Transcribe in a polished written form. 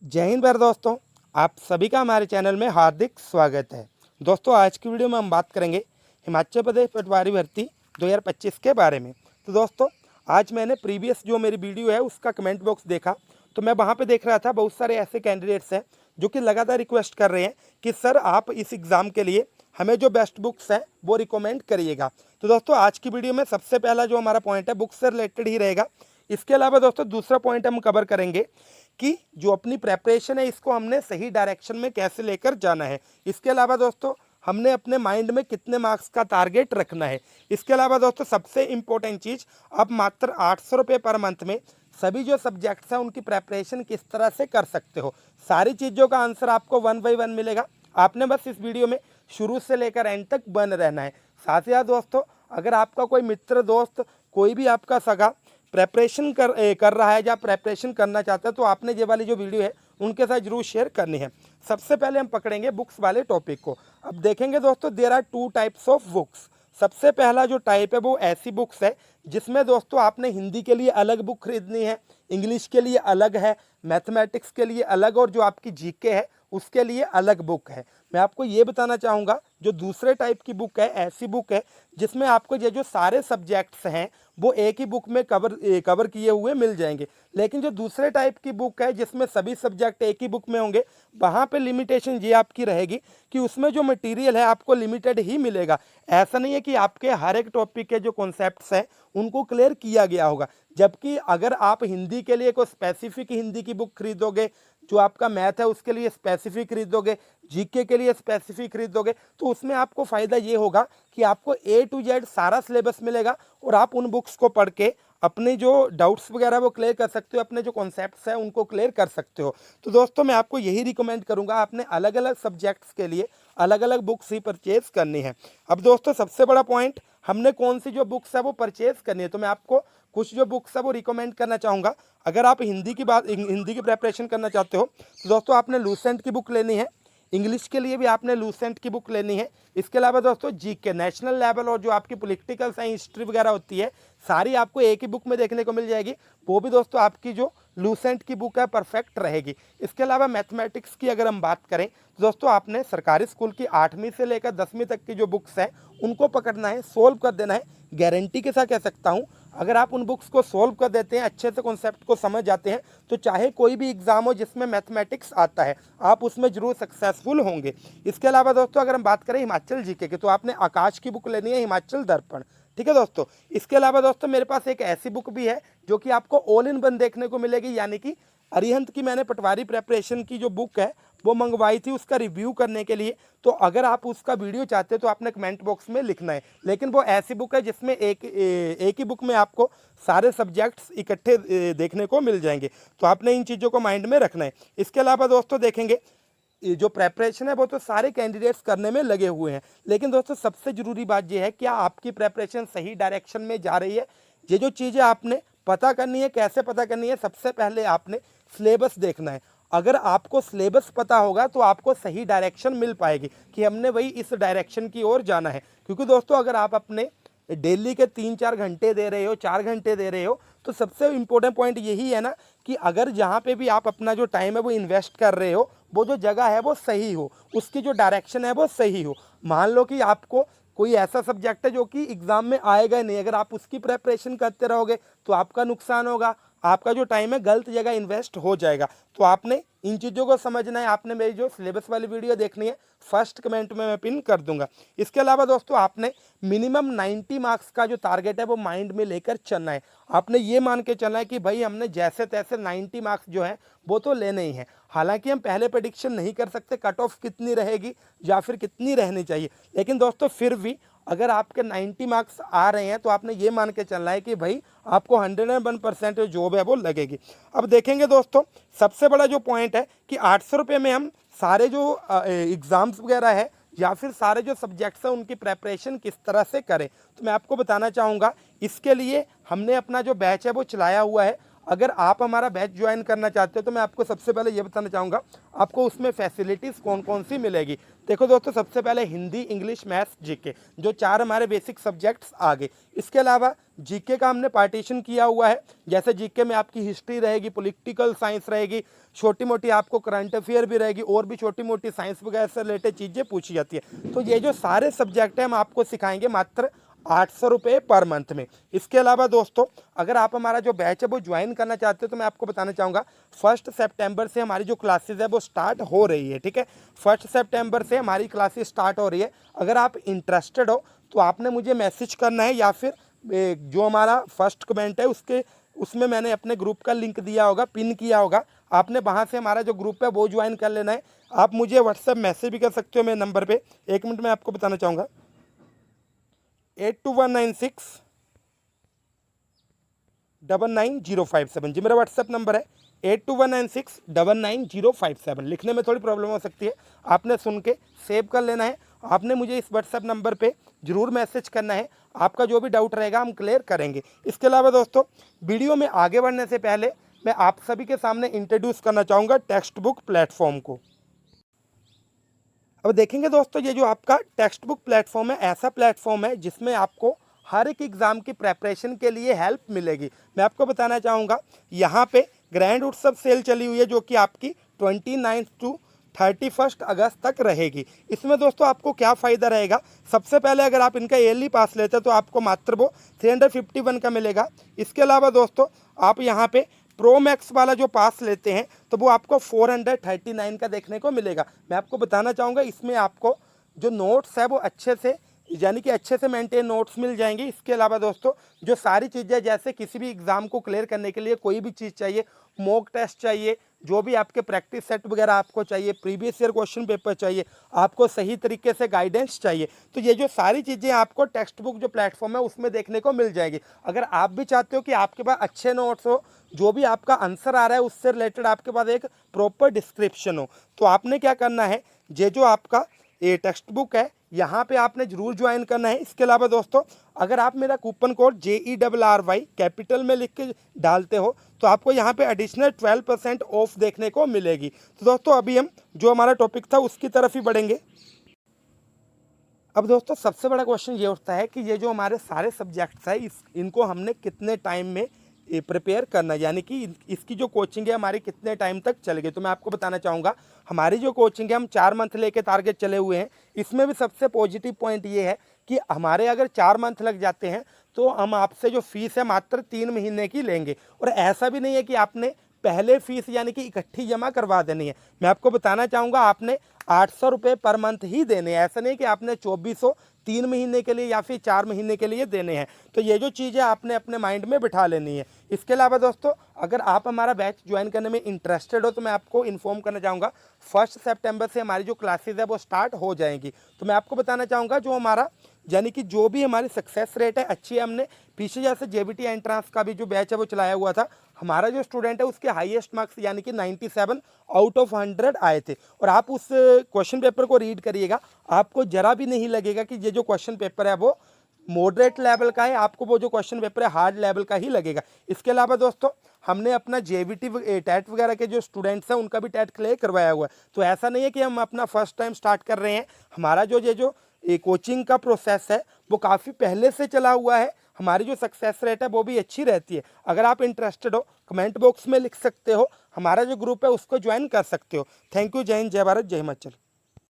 जय हिंद प्यारे दोस्तों। आप सभी का हमारे चैनल में हार्दिक स्वागत है। दोस्तों आज की वीडियो में हम बात करेंगे हिमाचल प्रदेश पटवारी भर्ती 2025 के बारे में। तो दोस्तों आज मैंने प्रीवियस जो मेरी वीडियो है उसका कमेंट बॉक्स देखा, तो मैं वहाँ पे देख रहा था बहुत सारे ऐसे कैंडिडेट्स हैं जो कि लगातार रिक्वेस्ट कर रहे हैं कि सर आप इस एग्ज़ाम के लिए हमें जो बेस्ट बुक्स हैं वो रिकमेंड करिएगा। तो दोस्तों आज की वीडियो में सबसे पहला जो हमारा पॉइंट है बुक्स से रिलेटेड ही रहेगा। इसके अलावा दोस्तों दूसरा पॉइंट हम कवर करेंगे कि जो अपनी प्रेपरेशन है इसको हमने सही डायरेक्शन में कैसे लेकर जाना है। इसके अलावा दोस्तों हमने अपने माइंड में कितने मार्क्स का टारगेट रखना है। इसके अलावा दोस्तों सबसे इम्पोर्टेंट चीज़, आप मात्र 800 रुपये पर मंथ में सभी जो सब्जेक्ट्स हैं उनकी प्रेपरेशन किस तरह से कर सकते हो। सारी चीज़ों का आंसर आपको 1 बाय 1 मिलेगा। आपने बस इस वीडियो में शुरू से लेकर एंड तक बन रहना है। साथ ही साथ दोस्तों अगर आपका कोई मित्र दोस्त कोई भी आपका सगा प्रेपरेशन कर रहा है या प्रेपरेशन करना चाहता है तो आपने ये वाली जो वीडियो है उनके साथ जरूर शेयर करनी है। सबसे पहले हम पकड़ेंगे बुक्स वाले टॉपिक को। अब देखेंगे दोस्तों there are 2 types of books. सबसे पहला जो टाइप है वो ऐसी बुक्स है जिसमें दोस्तों आपने हिंदी के लिए अलग बुक खरीदनी है, इंग्लिश के लिए अलग है, मैथमेटिक्स के लिए अलग और जो आपकी जीके है उसके लिए अलग बुक है। मैं आपको ये बताना चाहूँगा जो दूसरे टाइप की बुक है ऐसी बुक है जिसमें आपको ये जो सारे सब्जेक्ट्स हैं वो एक ही बुक में कवर किए हुए मिल जाएंगे। लेकिन जो दूसरे टाइप की बुक है जिसमें सभी सब्जेक्ट एक ही बुक में होंगे वहाँ पे लिमिटेशन ये आपकी रहेगी कि उसमें जो मटेरियल है आपको लिमिटेड ही मिलेगा। ऐसा नहीं है कि आपके हर एक टॉपिक के जो कॉन्सेप्ट्स हैं उनको क्लियर किया गया होगा। जबकि अगर आप हिंदी के लिए कोई स्पेसिफिक हिंदी की बुक खरीदोगे, जो आपका मैथ है उसके लिए स्पेसिफिक खरीदोगे, जीके के लिए स्पेसिफिक खरीदोगे, तो उसमें आपको फ़ायदा ये होगा कि आपको A to Z सारा सिलेबस मिलेगा और आप उन बुक्स को पढ़ के अपने जो डाउट्स वगैरह वो क्लियर कर सकते हो, अपने जो कॉन्सेप्ट्स हैं उनको क्लियर कर सकते हो। तो दोस्तों मैं आपको यही रिकमेंड करूंगा, आपने अलग अलग सब्जेक्ट्स के लिए अलग अलग बुक्स ही परचेज करनी है। अब दोस्तों सबसे बड़ा पॉइंट, हमने कौन सी जो बुक्स है वो परचेज करनी है, तो मैं आपको कुछ जो बुक्स है वो रिकमेंड करना चाहूँगा। अगर आप हिंदी की प्रेपरेशन करना चाहते हो तो दोस्तों आपने लूसेंट की बुक लेनी है, इंग्लिश के लिए भी आपने लूसेंट की बुक लेनी है। इसके अलावा दोस्तों जीके नेशनल लेवल और जो आपकी पॉलिटिकल साइंस हिस्ट्री वगैरह होती है सारी आपको एक ही बुक में देखने को मिल जाएगी। वो भी दोस्तों आपकी जो लूसेंट की बुक है परफेक्ट रहेगी। इसके अलावा मैथमेटिक्स की अगर हम बात करें तो दोस्तों आपने सरकारी स्कूल की 8वीं से लेकर 10वीं तक की जो बुक्स हैं उनको पकड़ना है, सोल्व कर देना है। गारंटी के साथ कह सकता हूँ अगर आप उन बुक्स को सोल्व कर देते हैं, अच्छे से कॉन्सेप्ट को समझ जाते हैं, तो चाहे कोई भी एग्जाम हो जिसमें मैथमेटिक्स आता है आप उसमें जरूर सक्सेसफुल होंगे। इसके अलावा दोस्तों अगर हम बात करें हिमाचल जीके की तो आपने आकाश की बुक लेनी है, हिमाचल दर्पण। ठीक है दोस्तों। इसके अलावा दोस्तों मेरे पास एक ऐसी बुक भी है जो कि आपको ऑल इन वन देखने को मिलेगी, यानी कि अरिहंत की मैंने पटवारी प्रेपरेशन की जो बुक है वो मंगवाई थी उसका रिव्यू करने के लिए। तो अगर आप उसका वीडियो चाहते हो तो आपने कमेंट बॉक्स में लिखना है। लेकिन वो ऐसी बुक है जिसमें एक ही बुक में आपको सारे सब्जेक्ट्स इकट्ठे देखने को मिल जाएंगे। तो आपने इन चीज़ों को माइंड में रखना है। इसके अलावा दोस्तों देखेंगे ये जो प्रेपरेशन है वो तो सारे कैंडिडेट्स करने में लगे हुए हैं, लेकिन दोस्तों सबसे ज़रूरी बात यह है क्या आपकी प्रेपरेशन सही डायरेक्शन में जा रही है। ये जो चीज़ें आपने पता करनी है, कैसे पता करनी है, सबसे पहले आपने सिलेबस देखना है। अगर आपको सिलेबस पता होगा तो आपको सही डायरेक्शन मिल पाएगी कि हमने वही इस डायरेक्शन की ओर जाना है। क्योंकि दोस्तों अगर आप अपने डेली के 3-4 घंटे दे रहे हो, 4 घंटे दे रहे हो, तो सबसे इम्पोर्टेंट पॉइंट यही है ना कि अगर जहाँ पे भी आप अपना जो टाइम है वो इन्वेस्ट कर रहे हो वो जो जगह है वो सही हो, उसकी जो डायरेक्शन है वो सही हो। मान लो कि आपको कोई ऐसा सब्जेक्ट है जो कि एग्ज़ाम में आएगा नहीं, अगर आप उसकी प्रेपरेशन करते रहोगे तो आपका नुकसान होगा, आपका जो टाइम है गलत जगह इन्वेस्ट हो जाएगा। तो आपने इन चीज़ों को समझना है। आपने मेरी जो सिलेबस वाली वीडियो देखनी है फर्स्ट कमेंट में मैं पिन कर दूंगा। इसके अलावा दोस्तों आपने मिनिमम 90 मार्क्स का जो टारगेट है वो माइंड में लेकर चलना है। आपने ये मान के चलना है कि भाई हमने जैसे तैसे 90 मार्क्स जो है वो तो लेने ही हैं। हालांकि हम पहले प्रेडिक्शन नहीं कर सकते कट ऑफ कितनी रहेगी या फिर कितनी रहनी चाहिए, लेकिन दोस्तों फिर भी अगर आपके 90 मार्क्स आ रहे हैं तो आपने ये मान के चलना है कि भाई आपको 101% जो जॉब है वो लगेगी। अब देखेंगे दोस्तों सबसे बड़ा जो पॉइंट है कि 800 रुपये में हम सारे जो एग्ज़ाम्स वगैरह है या फिर सारे जो सब्जेक्ट्स हैं उनकी प्रेपरेशन किस तरह से करें, तो मैं आपको बताना चाहूँगा। इसके लिए हमने अपना जो बैच है वो चलाया हुआ है। अगर आप हमारा बैच ज्वाइन करना चाहते हो तो मैं आपको सबसे पहले ये बताना चाहूँगा आपको उसमें फैसिलिटीज़ कौन कौन सी मिलेगी। देखो दोस्तों, सबसे पहले हिंदी, इंग्लिश, मैथ्स, जीके, जो 4 हमारे बेसिक सब्जेक्ट्स आ गए। इसके अलावा जीके का हमने पार्टीशन किया हुआ है। जैसे जीके में आपकी हिस्ट्री रहेगी, पॉलिटिकल साइंस रहेगी, छोटी मोटी आपको करंट अफेयर भी रहेगी, और भी छोटी मोटी साइंस वगैरह से रिलेटेड चीज़ें पूछी जाती है। तो ये जो सारे सब्जेक्ट हैं हम आपको सिखाएंगे मात्र 800 रुपये पर मंथ में। इसके अलावा दोस्तों, अगर आप हमारा जो बैच है वो ज्वाइन करना चाहते हो तो मैं आपको बताना चाहूँगा 1 सितंबर से हमारी जो क्लासेस है वो स्टार्ट हो रही है। ठीक है, 1 सितंबर से हमारी क्लासेस स्टार्ट हो रही है। अगर आप इंटरेस्टेड हो तो आपने मुझे मैसेज करना है, या फिर जो हमारा फर्स्ट कमेंट है उसमें मैंने अपने ग्रुप का लिंक दिया होगा, पिन किया होगा, आपने वहाँ से हमारा जो ग्रुप है वो ज्वाइन कर लेना है। आप मुझे व्हाट्सएप मैसेज भी कर सकते हो मेरे नंबर पे। 1 मिनट में आपको बताना चाहूँगा, 8219699057 जी मेरा व्हाट्सएप नंबर है। 8219699057। लिखने में थोड़ी प्रॉब्लम हो सकती है, आपने सुन के सेव कर लेना है। आपने मुझे इस व्हाट्सएप नंबर पे जरूर मैसेज करना है, आपका जो भी डाउट रहेगा हम क्लियर करेंगे। इसके अलावा दोस्तों, वीडियो में आगे बढ़ने से पहले मैं आप सभी के सामने इंट्रोड्यूस करना चाहूँगा टेक्स्ट बुक प्लेटफॉर्म को। अब देखेंगे दोस्तों, ये जो आपका टेक्स्ट बुक प्लेटफॉर्म है, ऐसा प्लेटफॉर्म है जिसमें आपको हर एक एग्ज़ाम की प्रेपरेशन के लिए हेल्प मिलेगी। मैं आपको बताना चाहूँगा, यहाँ पे ग्रैंड उत्सव सेल चली हुई है जो कि आपकी 29 टू 31 अगस्त तक रहेगी। इसमें दोस्तों आपको क्या फ़ायदा रहेगा, सबसे पहले अगर आप इनका ईयरली पास लेते हैं तो आपको मात्र वो 351 का मिलेगा। इसके अलावा दोस्तों, आप यहाँ पे प्रो मैक्स वाला जो पास लेते हैं तो वो आपको 439 का देखने को मिलेगा। मैं आपको बताना चाहूँगा, इसमें आपको जो नोट्स है वो अच्छे से, यानी कि अच्छे से मेंटेन नोट्स मिल जाएंगे। इसके अलावा दोस्तों, जो सारी चीज़ें, जैसे किसी भी एग्ज़ाम को क्लियर करने के लिए कोई भी चीज़ चाहिए, मॉक टेस्ट चाहिए, जो भी आपके प्रैक्टिस सेट वगैरह आपको चाहिए, प्रीवियस ईयर क्वेश्चन पेपर चाहिए, आपको सही तरीके से गाइडेंस चाहिए, तो ये जो सारी चीज़ें आपको टेक्स्ट बुक जो प्लेटफॉर्म है उसमें देखने को मिल जाएगी। अगर आप भी चाहते हो कि आपके पास अच्छे नोट्स हो, जो भी आपका आंसर आ रहा है उससे रिलेटेड आपके पास एक प्रॉपर डिस्क्रिप्शन हो, तो आपने क्या करना है, ये जो आपका ये टेक्स्ट बुक है यहाँ पे आपने जरूर ज्वाइन करना है। इसके अलावा दोस्तों, अगर आप मेरा कूपन कोड JERRY कैपिटल में लिख के डालते हो तो आपको यहाँ पे एडिशनल 12% ऑफ देखने को मिलेगी। तो दोस्तों, अभी हम जो हमारा टॉपिक था उसकी तरफ ही बढ़ेंगे। अब दोस्तों, सबसे बड़ा क्वेश्चन ये उठता है कि ये जो हमारे सारे सब्जेक्ट्स हैं इनको हमने कितने टाइम में प्रिपेयर करना है, यानी कि इसकी जो कोचिंग है हमारी कितने टाइम तक चलेगी। तो मैं आपको बताना चाहूँगा, हमारी जो कोचिंग है हम 4 मंथ लेके टारगेट चले हुए हैं। इसमें भी सबसे पॉजिटिव पॉइंट ये है कि हमारे अगर 4 मंथ लग जाते हैं तो हम आपसे जो फीस है मात्र 3 महीने की लेंगे। और ऐसा भी नहीं है कि आपने पहले फीस यानी कि इकट्ठी जमा करवा देनी है। मैं आपको बताना चाहूँगा, आपने 800 रुपये पर मंथ ही देने हैं। ऐसा नहीं कि आपने 2400 3 महीने के लिए या फिर 4 महीने के लिए देने हैं। तो ये जो चीज़ें आपने अपने माइंड में बिठा लेनी है। इसके अलावा दोस्तों, अगर आप हमारा बैच ज्वाइन करने में इंटरेस्टेड हो तो मैं आपको इन्फॉर्म करना चाहूँगा 1 सितंबर से हमारी जो क्लासेज है वो स्टार्ट हो जाएंगी। तो मैं आपको बताना चाहूँगा, जो हमारा यानी कि जो भी हमारी सक्सेस रेट है अच्छी है। हमने पीछे जैसे JBT एंट्रांस का भी जो बैच है वो चलाया हुआ था, हमारा जो स्टूडेंट है उसके हाईएस्ट मार्क्स यानी कि 97 आउट ऑफ 100 आए थे। और आप उस क्वेश्चन पेपर को रीड करिएगा, आपको जरा भी नहीं लगेगा कि ये जो क्वेश्चन पेपर है वो मॉडरेट लेवल का है, आपको वो जो क्वेश्चन पेपर है हार्ड लेवल का ही लगेगा। इसके अलावा दोस्तों, हमने अपना JBT टेट वगैरह के जो स्टूडेंट्स हैं उनका भी टेट क्लियर करवाया हुआ है। तो ऐसा नहीं है कि हम अपना फर्स्ट टाइम स्टार्ट कर रहे हैं। हमारा जो ये जो कोचिंग का प्रोसेस है वो काफ़ी पहले से चला हुआ है। हमारी जो सक्सेस रेट है वो भी अच्छी रहती है। अगर आप इंटरेस्टेड हो, कमेंट बॉक्स में लिख सकते हो, हमारा जो ग्रुप है उसको ज्वाइन कर सकते हो। Thank you. जय हिंद, जय भारत, जय हिमाचल।